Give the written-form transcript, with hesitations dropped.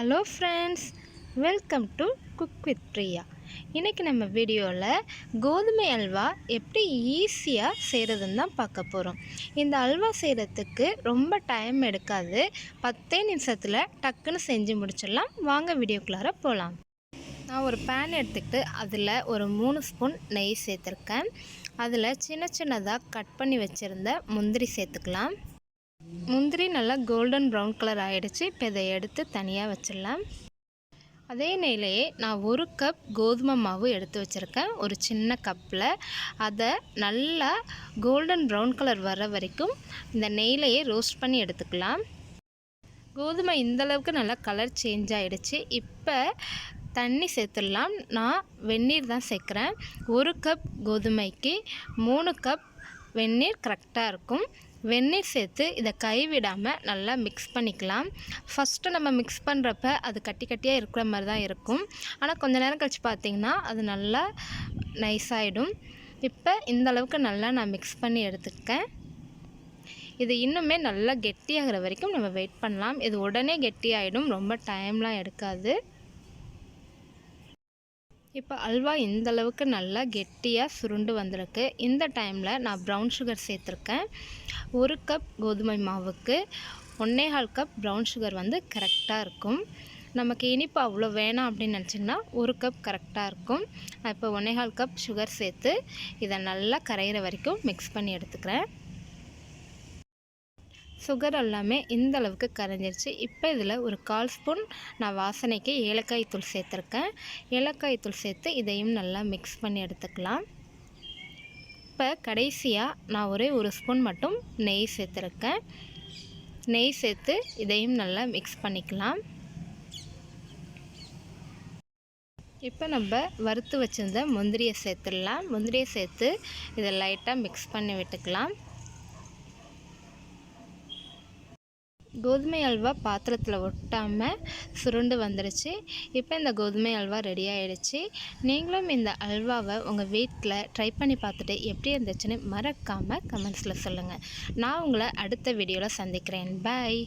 Hello friends, welcome to cook with Priya. இன்றைக்கி நம்ம வீடியோவில் கோதுமை அல்வா எப்படி ஈஸியாக செய்கிறதுன்னு தான் பார்க்க போகிறோம். இந்த அல்வா செய்கிறதுக்கு ரொம்ப டைம் எடுக்காது, 10 நிமிஷத்தில் டக்குன்னு செஞ்சு முடிச்சிடலாம். வாங்க வீடியோக்குள்ளார போகலாம். நான் ஒரு பேன் எடுத்துக்கிட்டு அதில் ஒரு 3 ஸ்பூன் நெய் சேர்த்துருக்கேன். அதில் சின்ன சின்னதாக கட் பண்ணி வச்சுருந்த முந்திரி சேர்த்துக்கலாம். முந்திரி நல்லா கோல்டன் ப்ரௌன் கலர் ஆகிடுச்சு. இப்போ இதை எடுத்து தனியாக வச்சிடலாம். அதே நெய்லையே நான் 1 கப் கோதுமை மாவு எடுத்து வச்சுருக்கேன், ஒரு சின்ன கப்பில். அதை நல்லா கோல்டன் ப்ரௌன் கலர் வர வரைக்கும் இந்த நெய்லையே ரோஸ்ட் பண்ணி எடுத்துக்கலாம். கோதுமை இந்தளவுக்கு நல்லா கலர் சேஞ்ச் ஆகிடுச்சு. இப்போ தண்ணி சேர்த்துடலாம். நான் வெந்நீர் தான் சேர்க்குறேன். 1 கப் கோதுமைக்கு 3 கப் வெந்நீர் கரெக்டாக இருக்கும். வெந்நீர் சேர்த்து இதை கைவிடாமல் நல்லா மிக்ஸ் பண்ணிக்கலாம். ஃபஸ்ட்டு நம்ம மிக்ஸ் பண்ணுறப்ப அது கட்டி கட்டியாக இருக்கிற மாதிரி தான் இருக்கும். ஆனால் கொஞ்சம் நேரம் கழித்து பார்த்திங்கன்னா அது நல்லா நைஸாகிடும். இப்போ இந்த அளவுக்கு நல்லா நான் மிக்ஸ் பண்ணி எடுத்துக்கேன். இது இன்னுமே நல்லா கெட்டியாகிற வரைக்கும் நம்ம வெயிட் பண்ணலாம். இது உடனே கெட்டியாகிடும், ரொம்ப டைம்லாம் எடுக்காது. இப்போ அல்வா இந்தளவுக்கு நல்லா கெட்டியாக சுருண்டு வந்திருக்கு. இந்த டைமில் நான் ப்ரௌன் சுகர் சேர்த்துருக்கேன். 1 கப் கோதுமை மாவுக்கு 1.25 கப் ப்ரௌன் சுகர் கரெக்டாக இருக்கும். நமக்கு இனிப்பு அவ்வளோ வேணாம் அப்படின்னு நினச்சிங்கன்னா 1 கப் கரெக்டாக இருக்கும். இப்போ 1.25 கப் சுகர் சேர்த்து இதை நல்லா கரையிற வரைக்கும் மிக்ஸ் பண்ணி எடுத்துக்கிறேன். சுகர் எல்லாமே இந்த அளவுக்கு கரைஞ்சிருச்சு. இப்போ இதில் ஒரு 1/4 ஸ்பூன் நான் வாசனைக்கு ஏலக்காய் தூள் சேர்த்துருக்கேன். ஏலக்காய் தூள் சேர்த்து இதையும் நல்லா மிக்ஸ் பண்ணி எடுத்துக்கலாம். இப்போ கடைசியாக நான் ஒரே 1 ஸ்பூன் மட்டும் நெய் சேர்த்துருக்கேன். நெய் சேர்த்து இதையும் நல்லா மிக்ஸ் பண்ணிக்கலாம். இப்போ நம்ம வறுத்து வச்சுருந்த முந்திரியை சேர்த்துடலாம். முந்திரியை சேர்த்து இதை லைட்டாக மிக்ஸ் பண்ணி விட்டுக்கலாம். கோதுமை அல்வா பாத்திரத்தில் ஒட்டாமல் சுருண்டு வந்துடுச்சு. இப்போ இந்த கோதுமை அல்வா ரெடி ஆகிடுச்சு. நீங்களும் இந்த அல்வாவை உங்கள் வீட்டில் ட்ரை பண்ணி பார்த்துட்டு எப்படி இருந்துச்சுன்னு மறக்காமல் கமெண்ட்ஸில் சொல்லுங்கள். நான் உங்களை அடுத்த வீடியோவில் சந்திக்கிறேன். பாய்.